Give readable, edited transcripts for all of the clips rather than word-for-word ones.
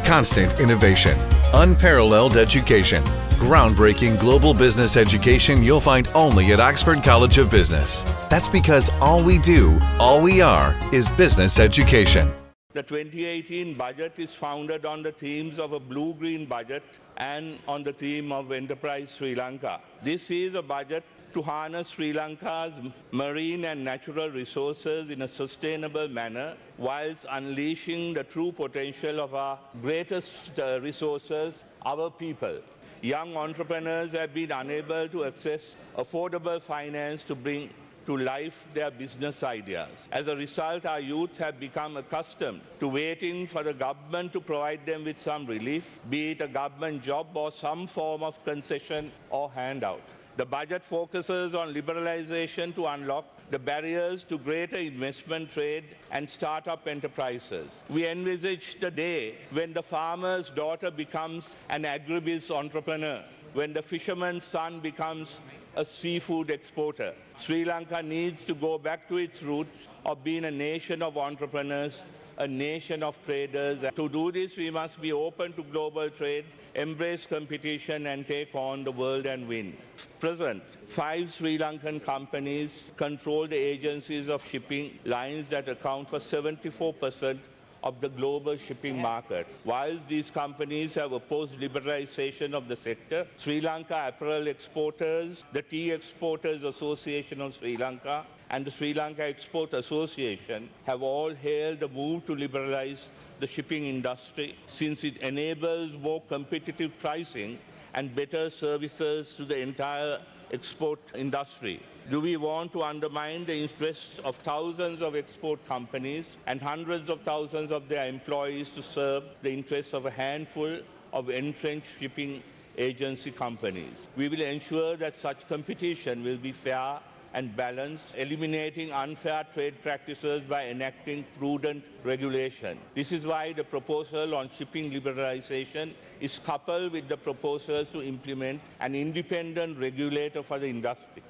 constant innovation, unparalleled education, groundbreaking global business education you'll find only at Oxford College of Business. That's because all we do, all we are, is business education. The 2018 budget is founded on the themes of a blue-green budget and on the theme of Enterprise Sri Lanka. This is a budget to harness Sri Lanka's marine and natural resources in a sustainable manner whilst unleashing the true potential of our greatest resources, our people. Young entrepreneurs have been unable to access affordable finance to bring to life their business ideas. As a result, our youth have become accustomed to waiting for the government to provide them with some relief, be it a government job or some form of concession or handout. The budget focuses on liberalization to unlock the barriers to greater investment, trade and start-up enterprises. We envisage the day when the farmer's daughter becomes an agribusiness entrepreneur, when the fisherman's son becomes a seafood exporter. Sri Lanka needs to go back to its roots of being a nation of entrepreneurs, a nation of traders. To do this, we must be open to global trade, embrace competition and take on the world and win. Present, 5 Sri Lankan companies control the agencies of shipping lines that account for 74% of the global shipping market. Whilst these companies have opposed liberalization of the sector, Sri Lanka Apparel Exporters, the Tea Exporters Association of Sri Lanka and the Sri Lanka Export Association have all hailed the move to liberalize the shipping industry since it enables more competitive pricing and better services to the entire export industry. Do we want to undermine the interests of thousands of export companies and hundreds of thousands of their employees to serve the interests of a handful of entrenched shipping agency companies? We will ensure that such competition will be fair and balanced, eliminating unfair trade practices by enacting prudent regulation. This is why the proposal on shipping liberalization is coupled with the proposals to implement an independent regulator for the industry.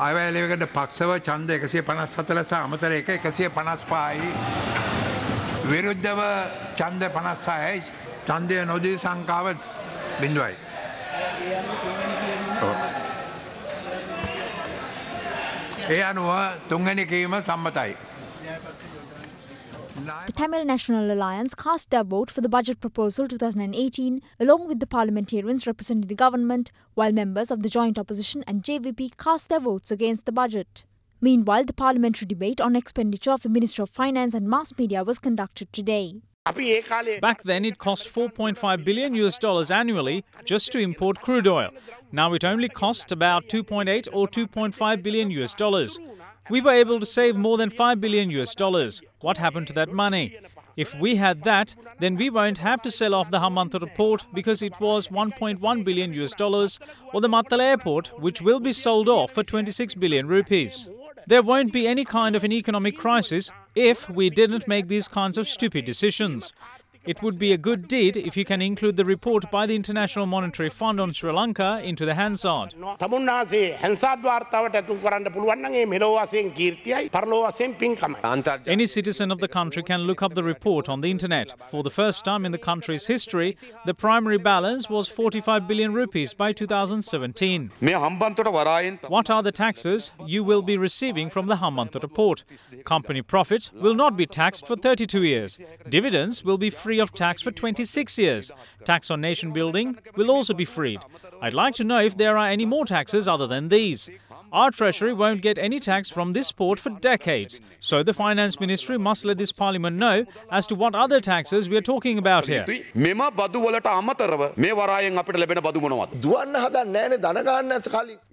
ආයවැලේකට පක්ෂව ඡන්ද 154 ලෙස අමතර 155යි විරුද්ධව ඡන්ද 56යි ඡන්දය නොදී සංඛ්‍යාව 0යි. ඒ අනුව තුන්වෙනි කීම සම්මතයි. The Tamil National Alliance cast their vote for the budget proposal 2018 along with the parliamentarians representing the government, while members of the joint opposition and JVP cast their votes against the budget. Meanwhile, the parliamentary debate on expenditure of the Minister of Finance and Mass Media was conducted today. Back then, it cost $4.5 billion annually just to import crude oil. Now it only costs about 2.8 or 2.5 billion US. We were able to save more than $5 billion US. What happened to that money? If we had that, then we won't have to sell off the Hambantota port because it was $1.1 billion US, or the Mattala airport, which will be sold off for 26 billion rupees. There won't be any kind of an economic crisis if we didn't make these kinds of stupid decisions. It would be a good deed if you can include the report by the International Monetary Fund on Sri Lanka into the Hansard. Any citizen of the country can look up the report on the internet. For the first time in the country's history, the primary balance was 45 billion rupees by 2017. What are the taxes you will be receiving from the Hambantota port? Company profits will not be taxed for 32 years. Dividends will be free of tax for 26 years. Tax on nation building will also be freed. I'd like to know if there are any more taxes other than these. Our treasury won't get any tax from this port for decades. So the finance ministry must let this parliament know as to what other taxes we are talking about here.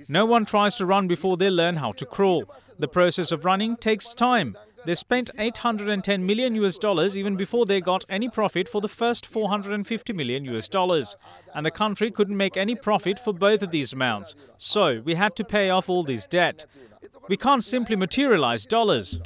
No one tries to run before they learn how to crawl. The process of running takes time. They spent $810 million even before they got any profit for the first $450 million. And the country couldn't make any profit for both of these amounts. So we had to pay off all this debt. We can't simply materialize dollars.